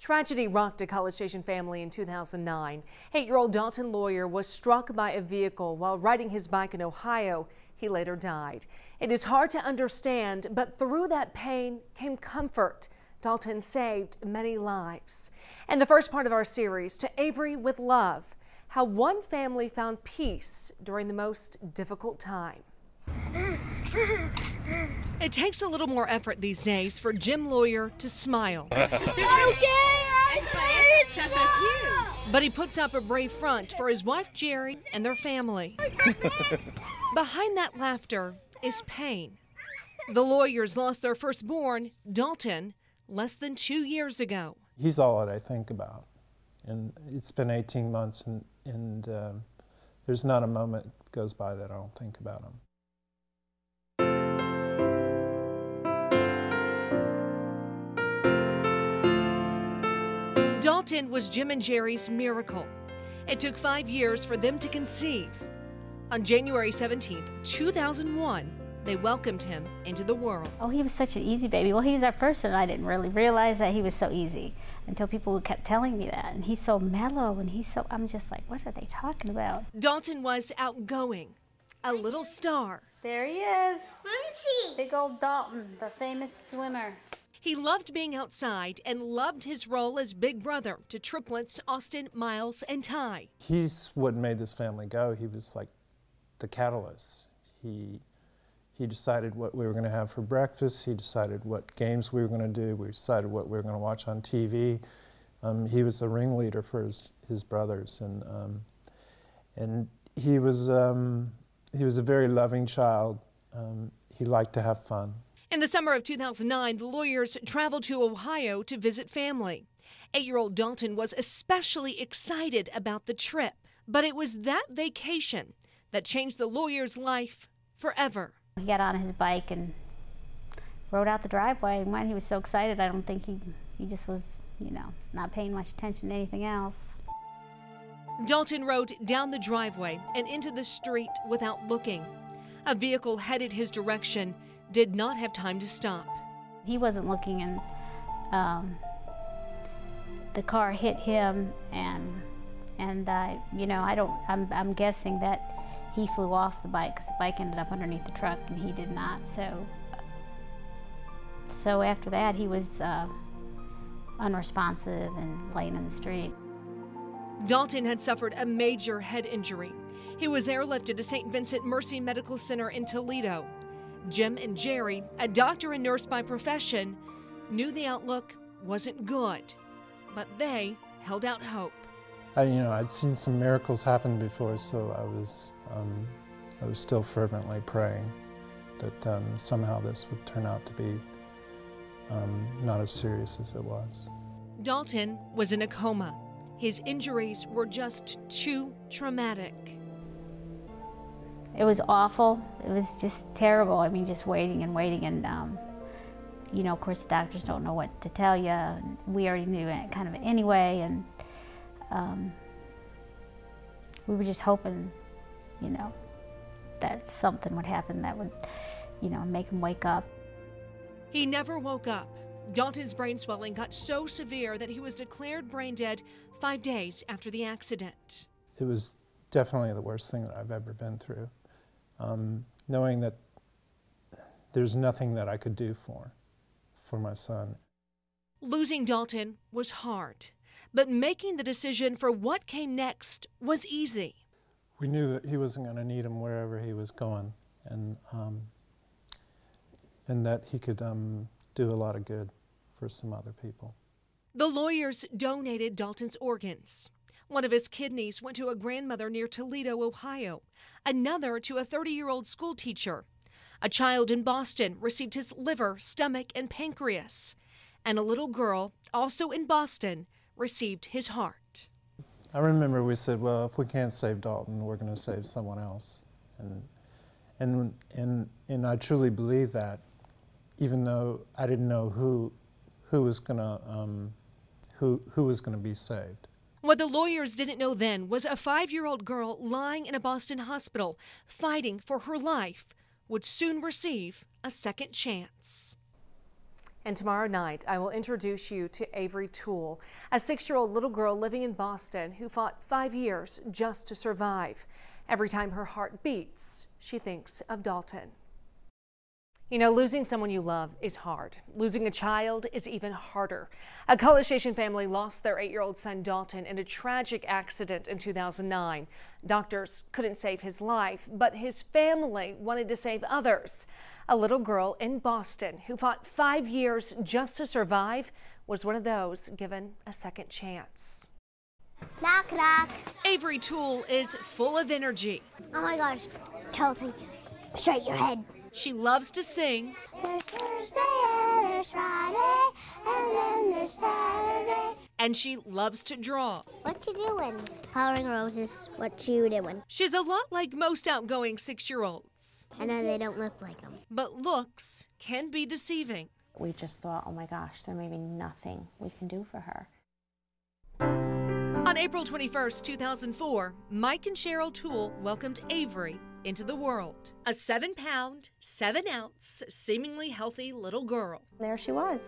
Tragedy rocked a College Station family in 2009. 8-year-old Dalton lawyer was struck by a vehicle while riding his bike in Ohio. He later died. It is hard to understand, but through that pain came comfort. Dalton saved many lives. And the first part of our series, To Avery with Love, how one family found peace during the most difficult time. It takes a little more effort these days for Jim Lawyer to smile. But he puts up a brave front for his wife Jerry and their family. Behind that laughter is pain. The Lawyers lost their firstborn, Dalton, less than 2 years ago. He's all that I think about. And it's been 18 months and there's not a moment that goes by that I don't think about him. Dalton was Jim and Jerry's miracle. It took 5 years for them to conceive. On January 17th, 2001, they welcomed him into the world. Oh, he was such an easy baby. Well, he was our first, and I didn't really realize that he was so easy until people kept telling me that. And he's so mellow, and I'm just like, what are they talking about? Dalton was outgoing, a little star. There he is. Lucy. Big old Dalton, the famous swimmer. He loved being outside and loved his role as big brother to triplets Austin, Miles, and Ty. He's what made this family go. He was like the catalyst. He decided what we were going to have for breakfast. He decided what games we were going to do. We decided what we were going to watch on TV. He was the ringleader for his brothers, and he was a very loving child. He liked to have fun. In the summer of 2009, the Lawyers traveled to Ohio to visit family. 8-year-old Dalton was especially excited about the trip, but it was that vacation that changed the Lawyers' life forever. He got on his bike and rode out the driveway, and when he was so excited, I don't think he just was, not paying much attention to anything else. Dalton rode down the driveway and into the street without looking. A vehicle headed his direction, did not have time to stop. He wasn't looking, and the car hit him, and I'm guessing that he flew off the bike because the bike ended up underneath the truck and he did not. So after that, he was unresponsive and laying in the street. Dalton had suffered a major head injury. He was airlifted to St. Vincent Mercy Medical Center in Toledo. Jim and Jerry, a doctor and nurse by profession, knew the outlook wasn't good, but they held out hope. I'd seen some miracles happen before, so I was still fervently praying that somehow this would turn out to be not as serious as it was. Dalton was in a coma. His injuries were just too traumatic. It was awful. It was just terrible. I mean, just waiting and waiting, and of course, the doctors don't know what to tell you. We already knew it kind of anyway, and we were just hoping, that something would happen that would, make him wake up. He never woke up. Dalton's brain swelling got so severe that he was declared brain dead 5 days after the accident. It was definitely the worst thing that I've ever been through. Knowing that there's nothing that I could do for my son. Losing Dalton was hard, but making the decision for what came next was easy. We knew that he wasn't going to need him wherever he was going, and that he could do a lot of good for some other people. The Lawyers donated Dalton's organs. One of his kidneys went to a grandmother near Toledo, Ohio, another to a 30-year-old school teacher. A child in Boston received his liver, stomach, and pancreas. And a little girl, also in Boston, received his heart. I remember we said, well, if we can't save Dalton, we're going to save someone else. And I truly believe that, even though I didn't know who was going to be saved. What the Lawyers didn't know then was a 5-year-old girl lying in a Boston hospital, fighting for her life, would soon receive a second chance. And tomorrow night, I will introduce you to Avery Toole, a 6-year-old little girl living in Boston who fought 5 years just to survive. Every time her heart beats, she thinks of Dalton. You know, losing someone you love is hard. Losing a child is even harder. A College Station family lost their 8-year-old son Dalton in a tragic accident in 2009. Doctors couldn't save his life, but his family wanted to save others. A little girl in Boston who fought 5 years just to survive was one of those given a second chance. Knock, knock. Avery Toole is full of energy. Oh my gosh, Chelsea, straight your head. She loves to sing. There's Thursday, there's Friday, and then there's Saturday. And she loves to draw. What you doing? Coloring roses. What you doing? She's a lot like most outgoing 6-year-olds. I know they don't look like them. But looks can be deceiving. We just thought, oh my gosh, there may be nothing we can do for her. On April 21st, 2004, Mike and Cheryl Toole welcomed Avery into the world. A 7-pound, 7-ounce, seemingly healthy little girl. There she was,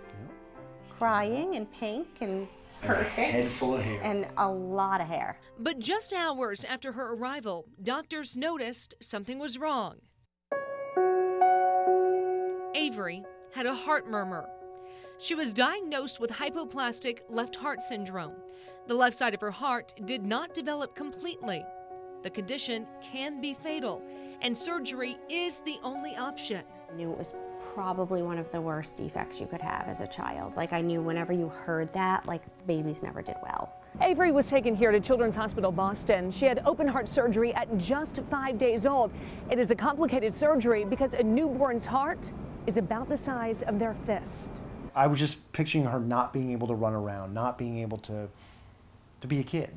crying and pink and perfect. Head full of hair. And a lot of hair. But just hours after her arrival, doctors noticed something was wrong. Avery had a heart murmur. She was diagnosed with hypoplastic left heart syndrome. The left side of her heart did not develop completely. The condition can be fatal, and surgery is the only option. I knew it was probably one of the worst defects you could have as a child. Like, I knew whenever you heard that, like, babies never did well. Avery was taken here to Children's Hospital Boston. She had open heart surgery at just 5 days old. It is a complicated surgery because a newborn's heart is about the size of their fist. I was just picturing her not being able to run around, not being able to be a kid.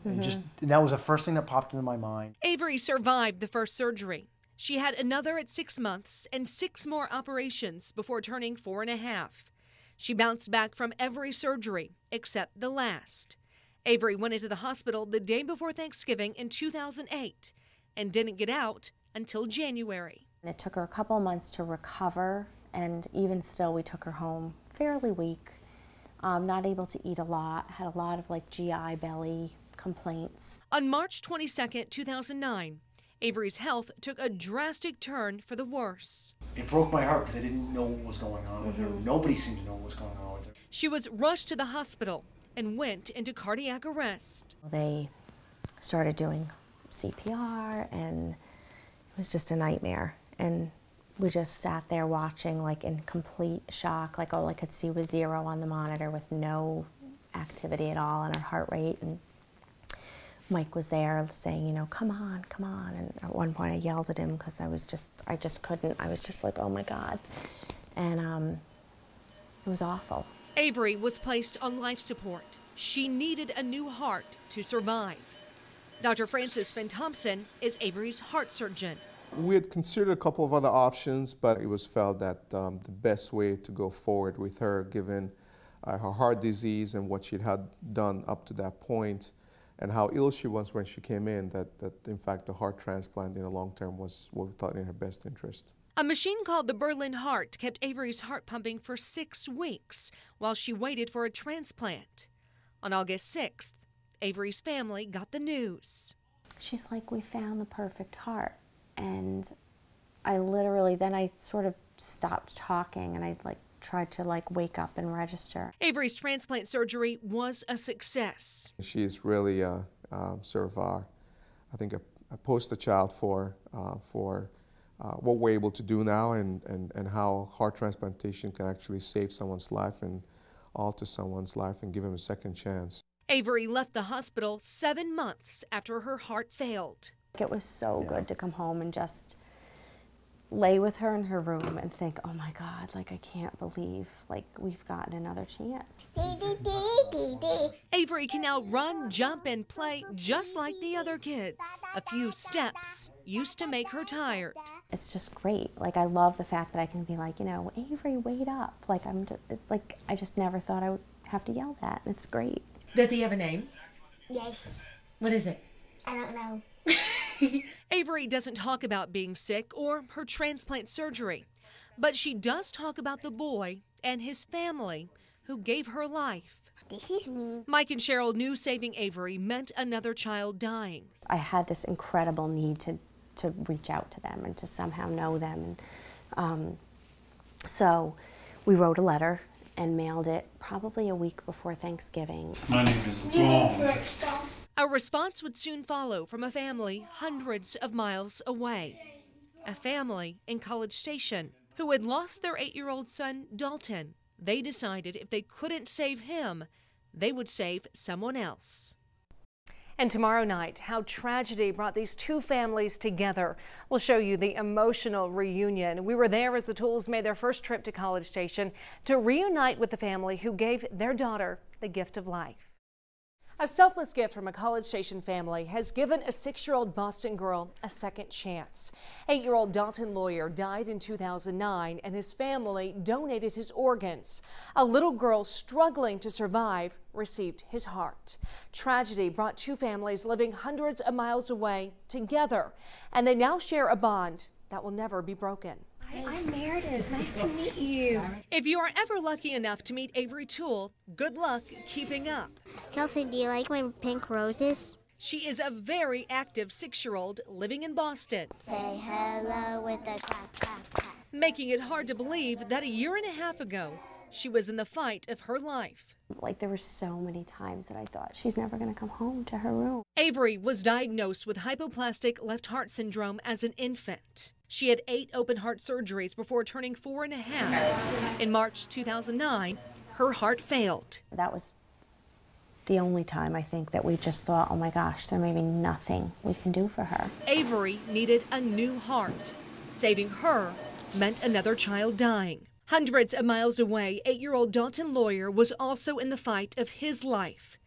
And that was the first thing that popped into my mind. Avery survived the first surgery. She had another at 6 months and 6 more operations before turning 4.5. She bounced back from every surgery except the last. Avery went into the hospital the day before Thanksgiving in 2008 and didn't get out until January. It took her a couple of months to recover, and even still, we took her home fairly weak, not able to eat a lot, had a lot of like GI belly complaints. On March 22nd, 2009, Avery's health took a drastic turn for the worse. It broke my heart because I didn't know what was going on with her. Nobody seemed to know what was going on with her. She was rushed to the hospital and went into cardiac arrest. They started doing CPR, and it was just a nightmare. And we just sat there watching, like in complete shock. Like all I could see was 0 on the monitor with no activity at all in her heart rate. And Mike was there saying, you know, come on, come on. And at one point I yelled at him because I just couldn't. I was just like, oh my God. And it was awful. Avery was placed on life support. She needed a new heart to survive. Dr. Francis Finn Thompson is Avery's heart surgeon. We had considered a couple of other options, but it was felt that the best way to go forward with her, given her heart disease and what she'd had done up to that point, and how ill she was when she came in, that in fact the heart transplant in the long term was what we thought in her best interest. A machine called the Berlin Heart kept Avery's heart pumping for 6 weeks while she waited for a transplant. On August 6th, Avery's family got the news. She's like, we found the perfect heart. And I literally, then I sort of stopped talking, and I tried to wake up and register. Avery's transplant surgery was a success. She's really sort of I think a poster child for what we're able to do now, and how heart transplantation can actually save someone's life and alter someone's life and give them a second chance. Avery left the hospital 7 months after her heart failed. It was so good to come home and just lay with her in her room and think, oh my God, I can't believe, we've gotten another chance. Avery can now run, jump, and play just like the other kids. A few steps used to make her tired. It's just great. I love the fact that I can be like, you know, Avery, wait up. I just never thought I would have to yell that. It's great. Does he have a name? Yes. What is it? I don't know. Avery doesn't talk about being sick or her transplant surgery, but she does talk about the boy and his family who gave her life. This is me. Mike and Cheryl knew saving Avery meant another child dying. I had this incredible need to reach out to them and to somehow know them. And so we wrote a letter and mailed it probably a week before Thanksgiving. My name is Dalton. A response would soon follow from a family hundreds of miles away. A family in College Station who had lost their 8-year-old son, Dalton. They decided if they couldn't save him, they would save someone else. And tomorrow night, how tragedy brought these two families together. We'll show you the emotional reunion. We were there as the Tools made their first trip to College Station to reunite with the family who gave their daughter the gift of life. A selfless gift from a College Station family has given a 6-year-old Boston girl a second chance. 8-year-old Dalton Lawyer died in 2009 and his family donated his organs. A little girl struggling to survive received his heart. Tragedy brought two families living hundreds of miles away together, and they now share a bond that will never be broken. I'm Meredith. Nice to meet you. If you are ever lucky enough to meet Avery Toole, good luck keeping up. Kelsey, do you like my pink roses? She is a very active 6-year-old living in Boston. Say hello with a clap, clap, clap. Making it hard to believe that a year and a half ago, she was in the fight of her life. Like, there were so many times that I thought she's never going to come home to her room. Avery was diagnosed with hypoplastic left heart syndrome as an infant. She had 8 open heart surgeries before turning 4 1/2. In March 2009, her heart failed. That was the only time I think that we just thought, oh my gosh, there may be nothing we can do for her. Avery needed a new heart. Saving her meant another child dying. Hundreds of miles away, 8-year-old Dalton Lawyer was also in the fight of his life.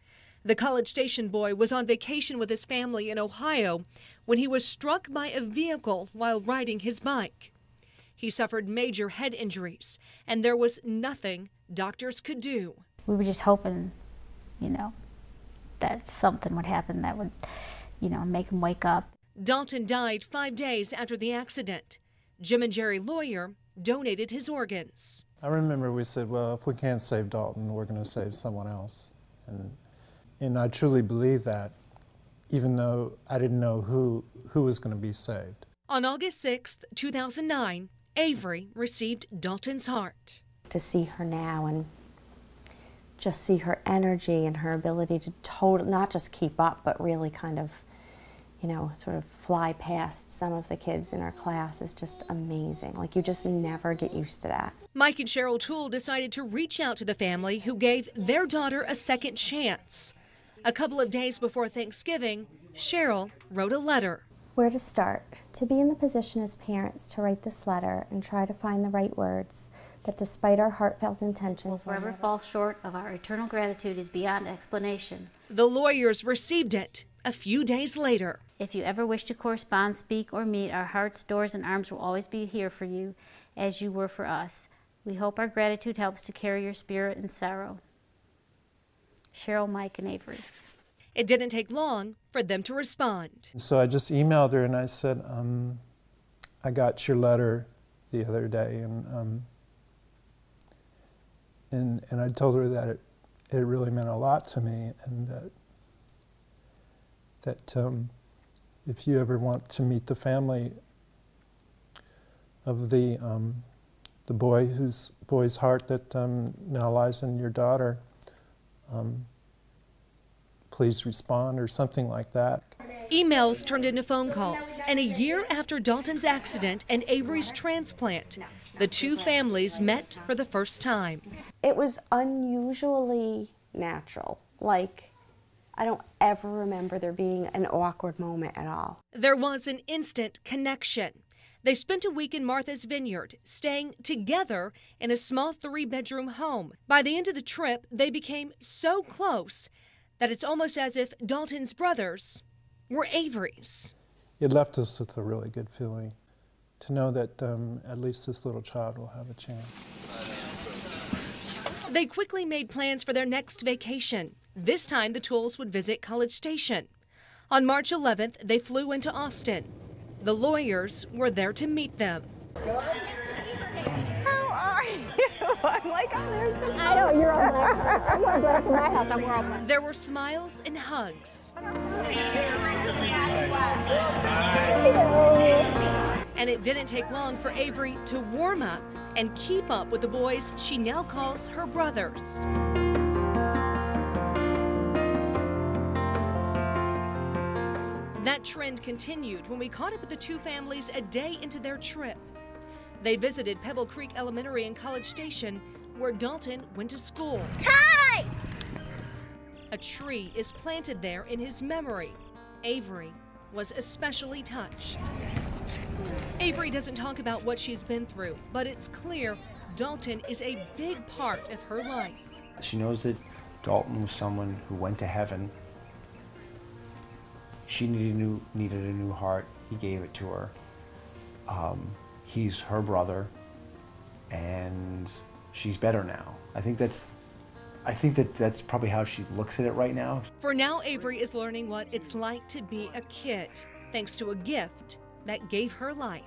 The College Station boy was on vacation with his family in Ohio when he was struck by a vehicle while riding his bike. He suffered major head injuries, and there was nothing doctors could do. We were just hoping, that something would happen that would, make him wake up. Dalton died 5 days after the accident. Jim and Jerry Lawyer donated his organs. I remember we said, well, if we can't save Dalton, we're going to save someone else. And I truly believe that, even though I didn't know who was going to be saved. On August 6, 2009, Avery received Dalton's heart. To see her now and just see her energy and her ability to not just keep up, but really kind of, sort of fly past some of the kids in our class is just amazing. Like, you just never get used to that. Mike and Cheryl Toole decided to reach out to the family who gave their daughter a second chance. A couple of days before Thanksgiving, Cheryl wrote a letter. Where to start? To be in the position as parents to write this letter and try to find the right words, that despite our heartfelt intentions, Forever fall short of our eternal gratitude is beyond explanation. The Lawyers received it a few days later. If you ever wish to correspond, speak, or meet, our hearts, doors, and arms will always be here for you, as you were for us. We hope our gratitude helps to carry your spirit in sorrow. Cheryl, Mike, and Avery. It didn't take long for them to respond. So I just emailed her and I said, I got your letter the other day, and I told her that it really meant a lot to me, and that if you ever want to meet the family of the boy's heart that now lies in your daughter, please respond, or something like that. Emails turned into phone calls, and a year after Dalton's accident and Avery's transplant, the two families met for the first time. It was unusually natural. Like, I don't ever remember there being an awkward moment at all. There was an instant connection. They spent a week in Martha's Vineyard, staying together in a small 3-bedroom home. By the end of the trip, they became so close that it's almost as if Dalton's brothers were Avery's. It left us with a really good feeling to know that at least this little child will have a chance. They quickly made plans for their next vacation. This time, the Tooles would visit College Station. On March 11th, they flew into Austin. The Lawyers were there to meet them. How are you? I'm like, oh, there's the. I know, you're all black. I'm wearing black in my house. I'm wearing all black. There were smiles and hugs. And it didn't take long for Avery to warm up and keep up with the boys she now calls her brothers. That trend continued when we caught up with the two families a day into their trip. They visited Pebble Creek Elementary and College Station, where Dalton went to school. Ty! A tree is planted there in his memory. Avery was especially touched. Avery doesn't talk about what she's been through, but it's clear Dalton is a big part of her life. She knows that Dalton was someone who went to heaven. She needed a new heart. He gave it to her. He's her brother, and she's better now. I think that's probably how she looks at it right now. For now, Avery is learning what it's like to be a kid, thanks to a gift that gave her life.